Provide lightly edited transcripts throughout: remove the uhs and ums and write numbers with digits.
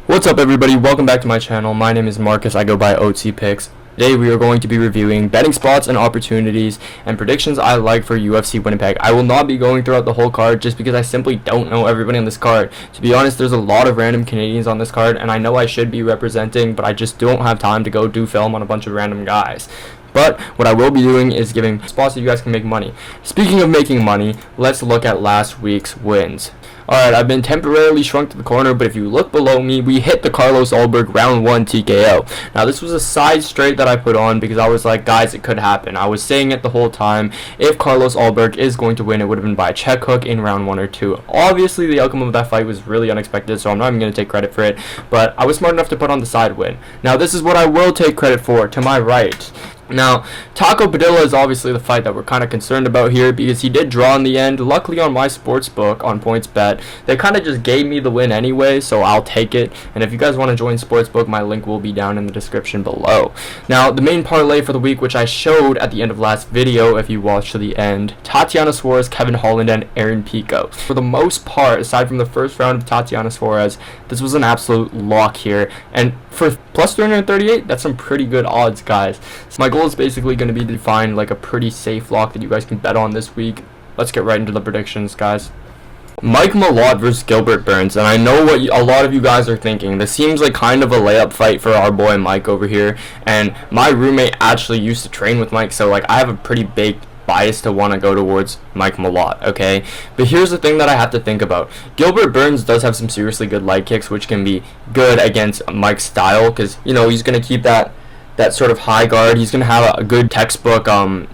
What's up everybody, welcome back to my channel. My name is Marcus, I go by OT Picks. Today we are going to be reviewing betting spots and opportunities and predictions I like for UFC Winnipeg. I will not be going throughout the whole card just because I simply don't know everybody on this card. To be honest, there's a lot of random Canadians on this card and I know I should be representing, but I just don't have time to go do film on a bunch of random guys. But what I will be doing is giving spots so you guys can make money. Speaking of making money, let's look at last week's wins. Alright, I've been temporarily shrunk to the corner, but if you look below me, we hit the Carlos Ulberg round 1 TKO. Now, this was a side straight that I put on because I was like, guys, it could happen. I was saying it the whole time. If Carlos Ulberg is going to win, it would have been by a check hook in round 1 or 2. Obviously, the outcome of that fight was really unexpected, so I'm not even going to take credit for it, but I was smart enough to put on the side win. Now, this is what I will take credit for, to my right. Now, Taco Padilla is obviously the fight that we're kind of concerned about here because he did draw in the end. Luckily on my sports book, on PointsBet, they kind of just gave me the win anyway, so I'll take it. And if you guys want to join Sportsbook, my link will be down in the description below. Now, the main parlay for the week, which I showed at the end of last video, if you watched to the end, Tatiana Suarez, Kevin Holland, and Aaron Pico. For the most part, aside from the first round of Tatiana Suarez, this was an absolute lock here. And for plus 338, that's some pretty good odds, guys. So my goal is basically going to be to find like a pretty safe lock that you guys can bet on this week. Let's get right into the predictions, guys. Mike Malott versus Gilbert Burns, and I know what a lot of you guys are thinking. This seems like kind of a layup fight for our boy Mike over here, and my roommate actually used to train with Mike, so like I have a pretty big bias to want to go towards Mike Malott, okay? But here's the thing that I have to think about. Gilbert Burns does have some seriously good leg kicks, which can be good against Mike's style, because, you know, he's going to keep that sort of high guard. He's going to have a good textbook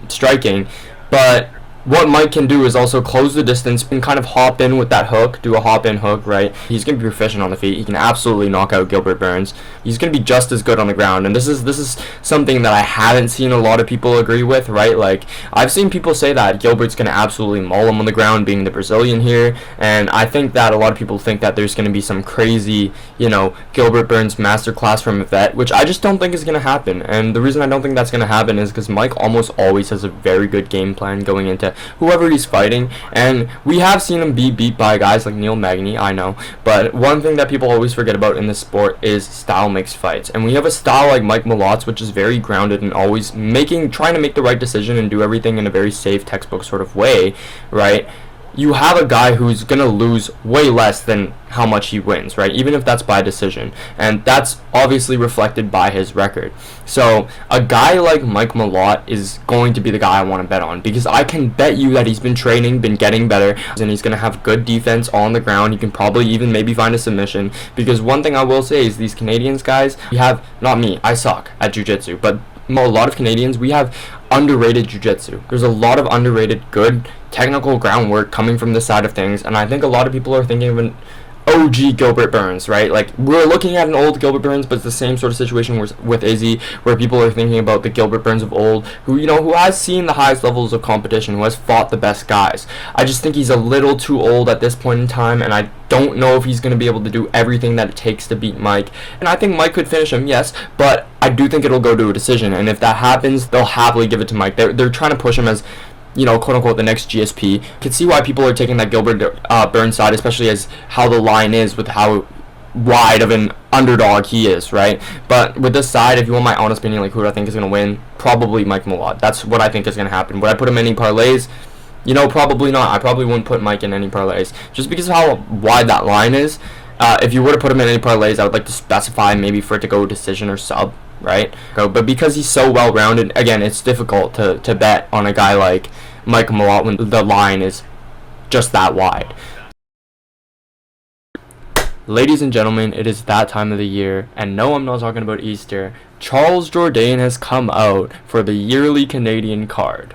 striking, but what Mike can do is also close the distance and kind of hop in with that hook, do a hop-in hook, right? He's going to be proficient on the feet. He can absolutely knock out Gilbert Burns. He's going to be just as good on the ground, and this is something that I haven't seen a lot of people agree with, right? Like, I've seen people say that Gilbert's going to absolutely maul him on the ground, being the Brazilian here, and I think that a lot of people think that there's going to be some crazy, you know, Gilbert Burns masterclass from a vet, which I just don't think is going to happen, and the reason I don't think that's going to happen is because Mike almost always has a very good game plan going into whoever he's fighting, and we have seen him be beat by guys like Neil Magny, I know, but one thing that people always forget about in this sport is style makes fights, and we have a style like Mike Malott's, which is very grounded and always trying to make the right decision and do everything in a very safe textbook sort of way, right? You have a guy who's going to lose way less than how much he wins, right? Even if that's by decision. And that's obviously reflected by his record. So a guy like Mike Malott is going to be the guy I want to bet on, because I can bet you that he's been training, been getting better, and he's going to have good defense on the ground. He can probably even maybe find a submission, because one thing I will say is these Canadians guys, we have, not me, I suck at jiu-jitsu, but a lot of Canadians, we have underrated jiu-jitsu. There's a lot of underrated good technical groundwork coming from this side of things, and I think a lot of people are thinking of an OG Gilbert Burns, right? Like, we're looking at an old Gilbert Burns, but it's the same sort of situation with Izzy, where people are thinking about the Gilbert Burns of old, who, you know, who has seen the highest levels of competition, who has fought the best guys. I just think he's a little too old at this point in time, and I don't know if he's going to be able to do everything that it takes to beat Mike. And I think Mike could finish him, yes, but I do think it'll go to a decision, and if that happens, they'll happily give it to Mike. They're trying to push him as, you know, quote-unquote, the next GSP. You can see why people are taking that Gilbert Burns side, especially as how the line is with how wide of an underdog he is, right? But with this side, if you want my honest opinion, like, who do I think is going to win? Probably Mike Malott. That's what I think is going to happen. Would I put him in any parlays? You know, probably not. I probably wouldn't put Mike in any parlays, just because of how wide that line is. If you were to put him in any parlays, I would like to specify maybe for it to go decision or sub, right? But because he's so well-rounded, again, it's difficult to bet on a guy like Mike Malott when the line is just that wide. Ladies and gentlemen, it is that time of the year, and no, I'm not talking about Easter. Charles Jourdain has come out for the yearly Canadian card.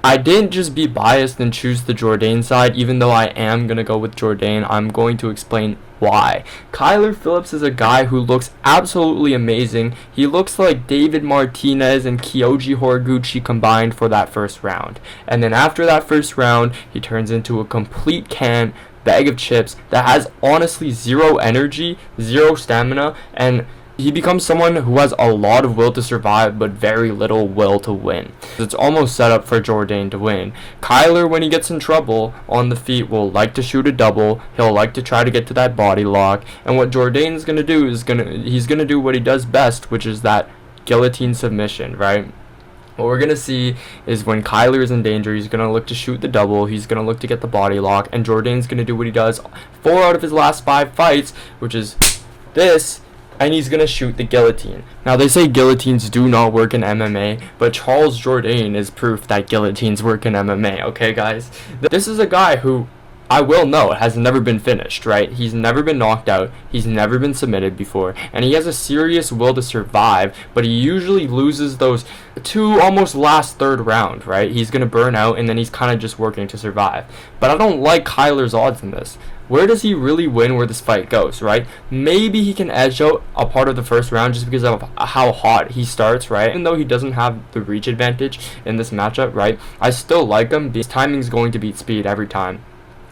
I didn't just be biased and choose the Jourdain side, even though I am going to go with Jourdain. I'm going to explain why. Kyler Phillips is a guy who looks absolutely amazing. He looks like David Martinez and Kyoji Horiguchi combined for that first round. And then after that first round, he turns into a complete bag of chips that has honestly zero energy, zero stamina, and he becomes someone who has a lot of will to survive but very little will to win. It's almost set up for Jourdain to win. Kyler, when he gets in trouble on the feet, will like to shoot a double. He'll like to try to get to that body lock, and what Jourdain's gonna do is he's gonna do what he does best, which is that guillotine submission, right? What we're going to see is when Kyler is in danger, he's going to look to shoot the double, he's going to look to get the body lock, and Jourdain's going to do what he does 4 out of his last 5 fights, which is this, and he's going to shoot the guillotine. Now, they say guillotines do not work in MMA, but Charles Jourdain is proof that guillotines work in MMA, okay, guys? This is a guy who, I will note, has never been finished, right? He's never been knocked out, he's never been submitted before, and he has a serious will to survive, but he usually loses those 2 almost last third round, right? He's going to burn out, and then he's kind of just working to survive. But I don't like Kyler's odds in this. Where does he really win where this fight goes, right? Maybe he can edge out a part of the first round just because of how hot he starts, right? Even though he doesn't have the reach advantage in this matchup, right? I still like him. His timing's going to beat speed every time.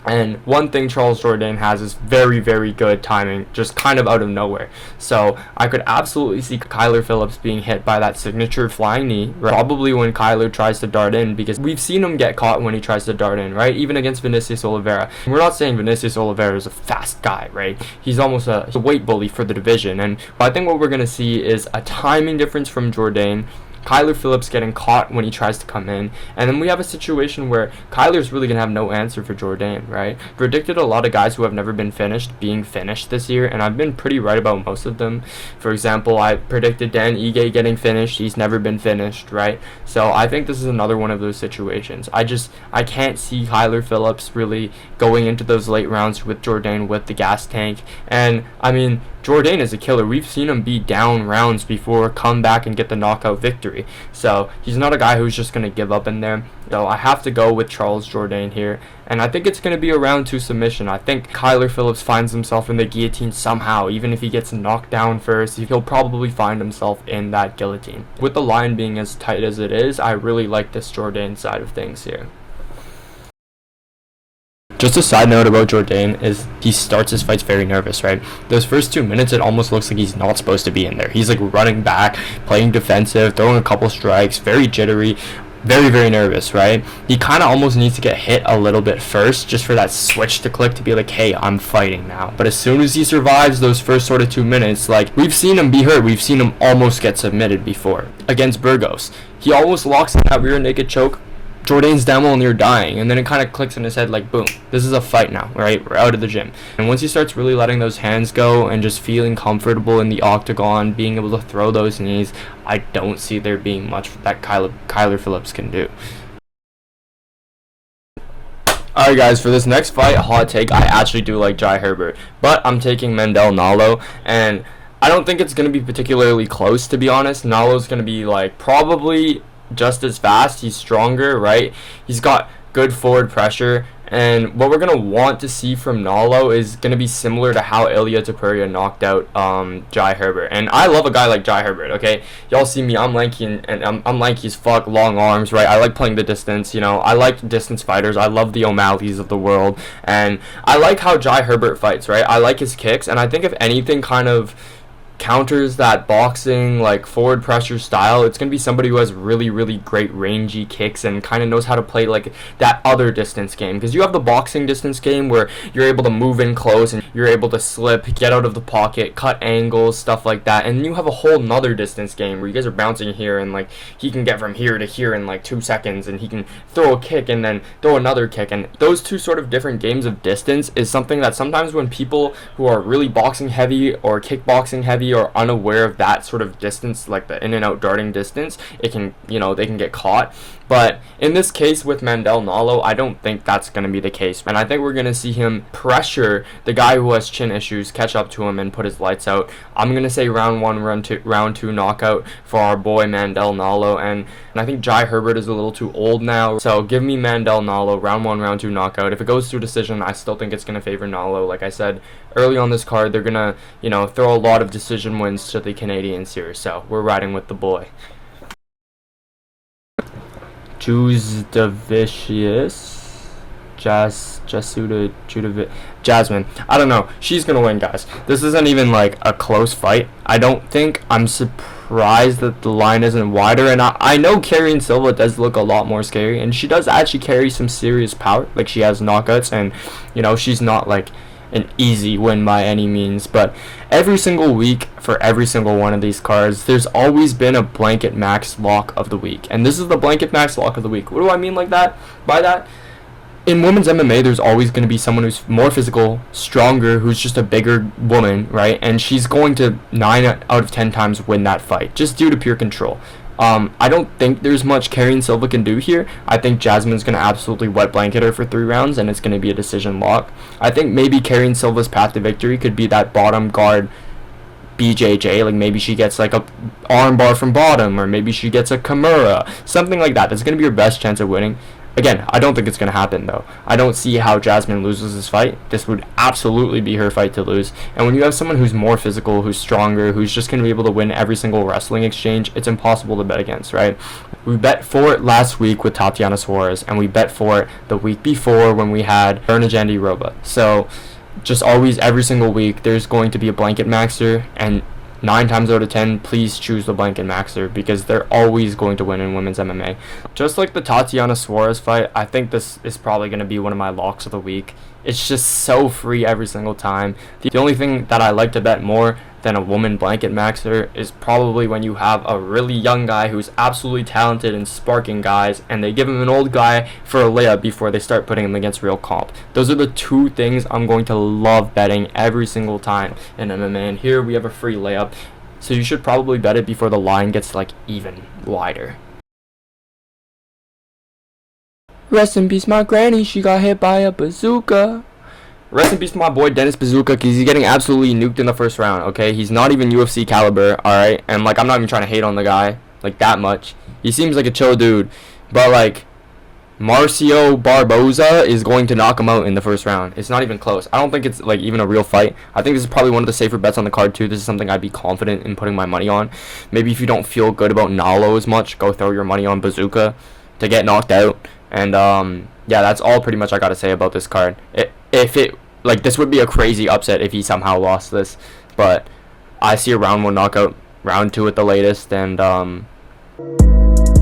And one thing Charles Jourdain has is very, very good timing, just kind of out of nowhere. So I could absolutely see Kyler Phillips being hit by that signature flying knee, right? Probably when Kyler tries to dart in, because we've seen him get caught when he tries to dart in, right? Even against Vinicius Oliveira. We're not saying Vinicius Oliveira is a fast guy, right? He's almost a weight bully for the division. And I think what we're going to see is a timing difference from Jourdain, Kyler Phillips getting caught when he tries to come in, and then we have a situation where Kyler's really going to have no answer for Jourdain, right? Predicted a lot of guys who have never been finished being finished this year, and I've been pretty right about most of them. For example, I predicted Dan Ige getting finished. He's never been finished, right? So I think this is another one of those situations. I can't see Kyler Phillips really going into those late rounds with Jourdain with the gas tank, and I mean, Jourdain is a killer. We've seen him be down rounds before, come back and get the knockout victory. So he's not a guy who's just going to give up in there. So I have to go with Charles Jourdain here. And I think it's going to be a round 2 submission. I think Kyler Phillips finds himself in the guillotine somehow. Even if he gets knocked down first, he'll probably find himself in that guillotine. With the line being as tight as it is, I really like this Jourdain side of things here. Just a side note about Jourdain is he starts his fights very nervous, right? Those first 2 minutes, it almost looks like he's not supposed to be in there. He's like running back, playing defensive, throwing a couple strikes, very jittery, very, very nervous, right? He kind of almost needs to get hit a little bit first just for that switch to click to be like, hey, I'm fighting now. But as soon as he survives those first sort of 2 minutes, like, we've seen him be hurt. We've seen him almost get submitted before. Against Burgos, he almost locks in that rear naked choke. Jourdain's down while near dying, and then it kind of clicks in his head like, boom, this is a fight now, right? We're out of the gym. And once he starts really letting those hands go and just feeling comfortable in the octagon, being able to throw those knees, I don't see there being much that Kyler Phillips can do. Alright guys, for this next fight, hot take, I actually do like Jai Herbert, but I'm taking Mandel Nallo, and I don't think it's going to be particularly close, to be honest. Nallo's going to be like probably just as fast. He's stronger, right? He's got good forward pressure, and what we're gonna want to see from Nallo is gonna be similar to how Ilia Topuria knocked out Jai Herbert. And I love a guy like Jai Herbert, okay? Y'all see me, I'm lanky and I'm lanky as fuck, long arms, right? I like playing the distance, you know. I like distance fighters. I love the O'Malley's of the world, and I like how Jai Herbert fights, right? I like his kicks, and I think if anything kind of counters that boxing like forward pressure style, it's gonna be somebody who has really, really great rangy kicks and kind of knows how to play like that other distance game, because you have the boxing distance game where you're able to move in close and you're able to slip, get out of the pocket, cut angles, stuff like that, and you have a whole nother distance game where you guys are bouncing here and like he can get from here to here in like 2 seconds, and he can throw a kick and then throw another kick, and those two sort of different games of distance is something that sometimes when people who are really boxing heavy or kickboxing heavy or unaware of that sort of distance, like the in and out darting distance, it can, you know, they can get caught. But in this case with Mandel Nallo, I don't think that's going to be the case, and I think we're going to see him pressure the guy who has chin issues, catch up to him and put his lights out. I'm going to say round 1, round 2 knockout for our boy Mandel Nallo, and I think Jai Herbert is a little too old now, so give me Mandel Nallo, round 1, round 2 knockout. If it goes to decision, I still think it's going to favor Nallo. Like I said early on this card, they're going to, you know, throw a lot of decision wins to the Canadians here, so we're riding with the boy. Choose the Vicious. Jasmine. I don't know. She's gonna win, guys. This isn't even like a close fight, I don't think. I'm surprised that the line isn't wider, and I know Karrion Silva does look a lot more scary, and she does actually carry some serious power. Like, she has knockouts, and you know, she's not like an easy win by any means. But every single week for every single one of these cards, there's always been a Blanketmaxx Lock of the week, and this is the Blanketmaxx Lock of the week. What do I mean like that? By that, in women's MMA, there's always going to be someone who's more physical, stronger, who's just a bigger woman, right? And she's going to 9 out of 10 times win that fight, just due to pure control. I don't think there's much Karrion Silva can do here. I think Jasmine's going to absolutely wet blanket her for 3 rounds, and it's going to be a decision lock. I think maybe Karrion Silva's path to victory could be that bottom guard BJJ. Like, maybe she gets like a armbar from bottom, or maybe she gets a Kimura, something like that. That's going to be your best chance of winning. Again, I don't think it's going to happen, though. I don't see how Jasmine loses this fight. This would absolutely be her fight to lose. And when you have someone who's more physical, who's stronger, who's just going to be able to win every single wrestling exchange, it's impossible to bet against, right? We bet for it last week with Tatiana Suarez, and we bet for it the week before when we had Ernajandi Roba. So, just always, every single week, there's going to be a Blanketmaxxer, and 9 times out of 10, please choose the Blanketmaxxer, because they're always going to win in women's MMA. Just like the Tatiana Suarez fight, I think this is probably going to be one of my locks of the week. It's just so free every single time. The only thing that I like to bet more than a woman Blanketmaxxer is probably when you have a really young guy who's absolutely talented and sparking guys, and they give him an old guy for a layup before they start putting him against real comp. Those are the 2 things I'm going to love betting every single time in MMA, and here we have a free layup, so you should probably bet it before the line gets like even wider. Rest in peace my granny, she got hit by a bazooka. Rest in peace to my boy Dennis Bazukja, because he's getting absolutely nuked in the first round, okay? He's not even UFC caliber, alright? And, like, I'm not even trying to hate on the guy, like, that much. He seems like a chill dude. But, like, Marcio Barboza is going to knock him out in the first round. It's not even close. I don't think it's, like, even a real fight. I think this is probably one of the safer bets on the card, too. This is something I'd be confident in putting my money on. Maybe if you don't feel good about Nallo as much, go throw your money on Bazukja to get knocked out. And, yeah, that's all pretty much I gotta say about this card. This would be a crazy upset if he somehow lost this, but I see a round 1 knockout, round 2 at the latest, and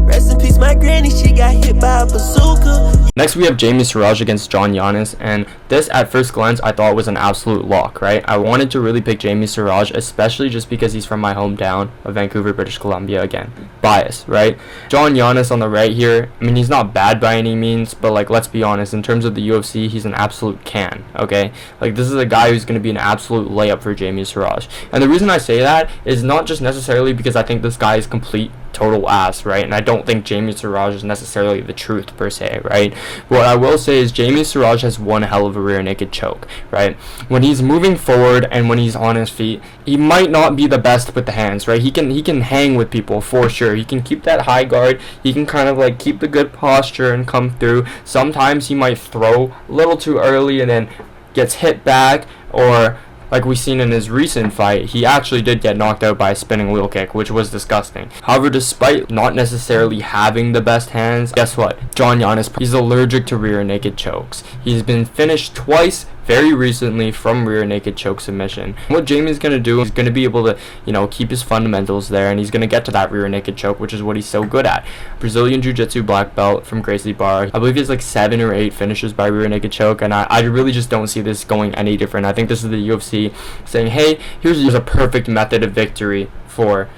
rest in peace my granny, she got hit by a bazooka. Next we have Siraj against Yannis, and this at first glance I thought was an absolute lock, right? I wanted to really pick Siraj, especially just because he's from my hometown of Vancouver, British Columbia. Again, bias, right? Yannis on the right here, I mean, he's not bad by any means, but like, let's be honest, in terms of the UFC, he's an absolute can, okay? Like, this is a guy who's going to be an absolute layup for Siraj. And the reason I say that is not just necessarily because I think this guy is complete total ass, right? And I don't think Siraj is necessarily the truth per se, right? What I will say is Siraj has one hell of a rear naked choke, right? When he's moving forward and when he's on his feet, he might not be the best with the hands, right? He can hang with people for sure. He can keep that high guard. He can kind of like keep the good posture and come through. Sometimes he might throw a little too early and then gets hit back, or like we seen in his recent fight, he actually did get knocked out by a spinning wheel kick, which was disgusting. However, despite not necessarily having the best hands, guess what? Yannis, he's allergic to rear naked chokes. He's been finished twice very recently from rear naked choke submission. What Jamie's going to do is going to be able to, you know, keep his fundamentals there, and he's going to get to that rear naked choke, which is what he's so good at. Brazilian Jiu-Jitsu black belt from Gracie Barra. I believe he has like 7 or 8 finishes by rear naked choke, and I really just don't see this going any different. I think this is the UFC saying, hey, here's a perfect method of victory for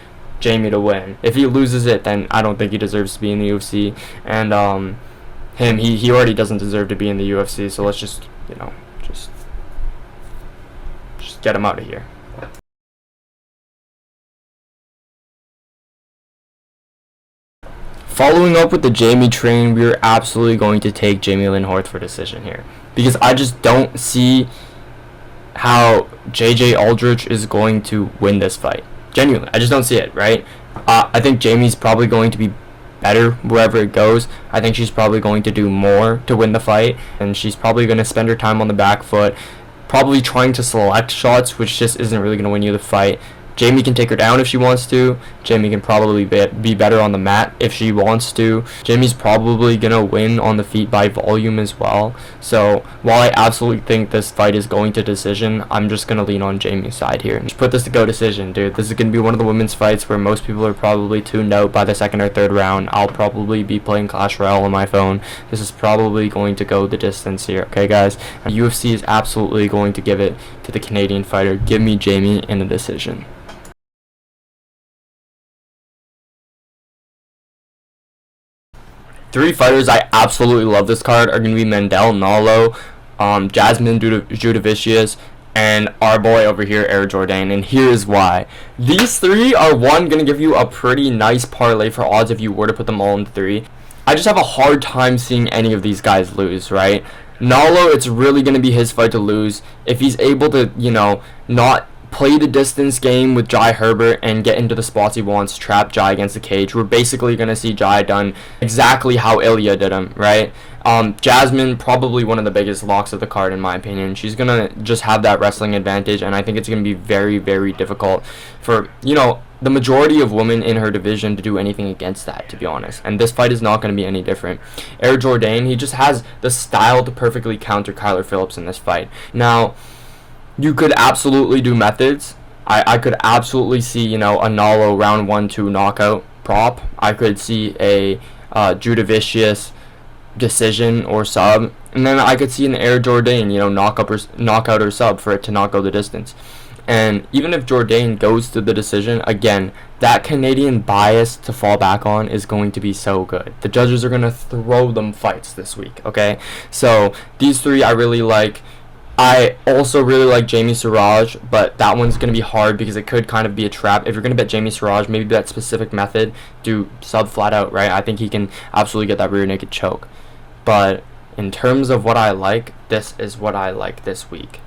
Jamie to win. If he loses it, then I don't think he deserves to be in the UFC, and he already doesn't deserve to be in the UFC, so let's just, you know, just get him out of here. Following up with the Jamie train, we are absolutely going to take Jamie Lynn Horth for decision here, because I just don't see how JJ Aldrich is going to win this fight. Genuinely, I just don't see it, right? I think Jamie's probably going to be better wherever it goes. I think she's probably going to do more to win the fight, and she's probably going to spend her time on the back foot, probably trying to select shots, which just isn't really going to win you the fight. Jamie can take her down if she wants to. Jamie can probably be better on the mat if she wants to. Jamie's probably gonna win on the feet by volume as well. So while I absolutely think this fight is going to decision, I'm just gonna lean on Jamie's side here. Just put this to go decision, dude. This is gonna be one of the women's fights where most people are probably tuned out by the second or third round. I'll probably be playing Clash Royale on my phone. This is probably going to go the distance here, okay, guys? And UFC is absolutely going to give it to the Canadian fighter. Give me Jamie in a decision. Three fighters I absolutely love this card are going to be Mendel, Nallo, Jasmine Jourdain, and our boy over here, Jourdain. And here's why. These three are, one, going to give you a pretty nice parlay for odds if you were to put them all in three. I just have a hard time seeing any of these guys lose, right? Nallo, it's really going to be his fight to lose. If he's able to, not play the distance game with Jai Herbert and get into the spots he wants, trap Jai against the cage, we're basically going to see Jai done exactly how Ilya did him, right? Jasmine, probably one of the biggest locks of the card in my opinion. She's going to just have that wrestling advantage, and I think it's going to be very, very difficult for, the majority of women in her division to do anything against that, to be honest. And this fight is not going to be any different. Jourdain, he just has the style to perfectly counter Kyler Phillips in this fight. Now, you could absolutely do methods. I could absolutely see, a Nallo round 1-2 knockout prop. I could see a Jourdain decision or sub. And then I could see an Jourdain, knockout or sub for it to not go the distance. And even if Jourdain goes to the decision, again, that Canadian bias to fall back on is going to be so good. The judges are going to throw them fights this week, okay? So these three I really like. I also really like Jamie Siraj, but that one's going to be hard because it could kind of be a trap. If you're going to bet Jamie Siraj, maybe that specific method, do sub flat out, right? I think he can absolutely get that rear naked choke. But in terms of what I like, this is what I like this week.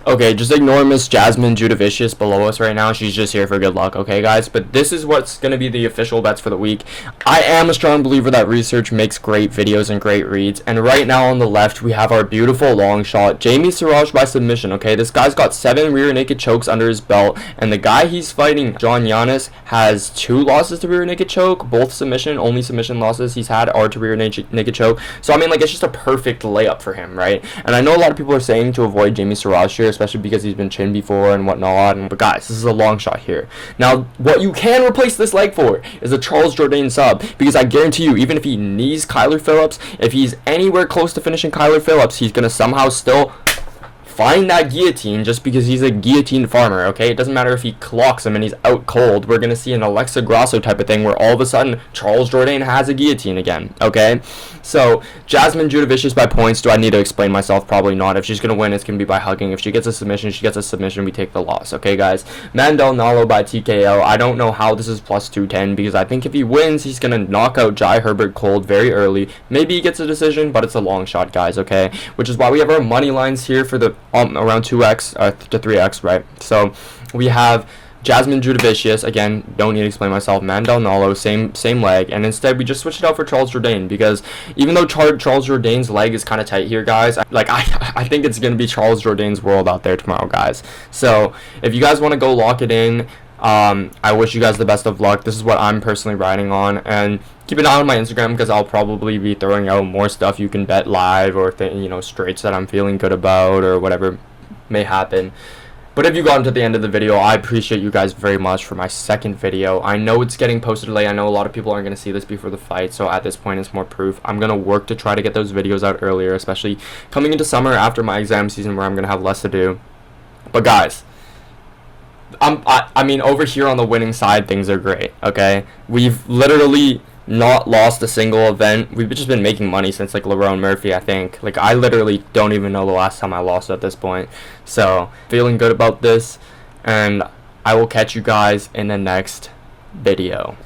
Okay, just ignore Miss Jasmine Jourdain below us right now. She's just here for good luck, okay, guys? But this is what's going to be the official bets for the week. I am a strong believer that research makes great videos and great reads. And right now on the left, we have our beautiful long shot, Jamie Siraj by submission, okay? This guy's got 7 rear naked chokes under his belt. And the guy he's fighting, Yannis, has 2 losses to rear naked choke. Both submission, only submission losses he's had are to rear naked choke. So, I mean, like, it's just a perfect layup for him, right? And I know a lot of people are saying to avoid Jamie Siraj here, especially because he's been chinned before and whatnot. But guys, this is a long shot here. Now, what you can replace this leg for is a Charles Jourdain sub, because I guarantee you, even if he knees Kyler Phillips, if he's anywhere close to finishing Kyler Phillips, he's gonna somehow still find that guillotine just because he's a guillotine farmer, okay? It doesn't matter if he clocks him and he's out cold. We're going to see an Alexa Grasso type of thing where all of a sudden Charles Jourdain has a guillotine again, okay? So, Jasmine Jourdain by points. Do I need to explain myself? Probably not. If she's going to win, it's going to be by hugging. If she gets a submission, she gets a submission. We take the loss, okay, guys? Mendel Nallo by TKO. I don't know how this is plus 210 because I think if he wins, he's going to knock out Jai Herbert cold very early. Maybe he gets a decision, but it's a long shot, guys, okay? Which is why we have our money lines here for the around 2x to 3x, right? So we have Jasmine Jourdain, again, don't need to explain myself. Mendel Nallo, same leg, and instead we just switched it out for Charles Jourdain because even though Charles Jourdain's leg is kind of tight here, guys, I think it's gonna be Charles Jourdain's world out there tomorrow, guys. So if you guys want to go lock it in, I wish you guys the best of luck. This is what I'm personally riding on, and keep an eye on my Instagram because I'll probably be throwing out more stuff you can bet live or straights that I'm feeling good about or whatever may happen. But if you got into the end of the video, I appreciate you guys very much for my second video. I know it's getting posted late. I know a lot of people aren't going to see this before the fight, so at this point it's more proof. I'm going to work to try to get those videos out earlier, especially coming into summer after my exam season where I'm going to have less to do. But guys, I mean, over here on the winning side, things are great, okay? We've literally not lost a single event. We've just been making money since, like, Lerone Murphy, I think. Like, I literally don't even know the last time I lost at this point. So, feeling good about this, and I will catch you guys in the next video.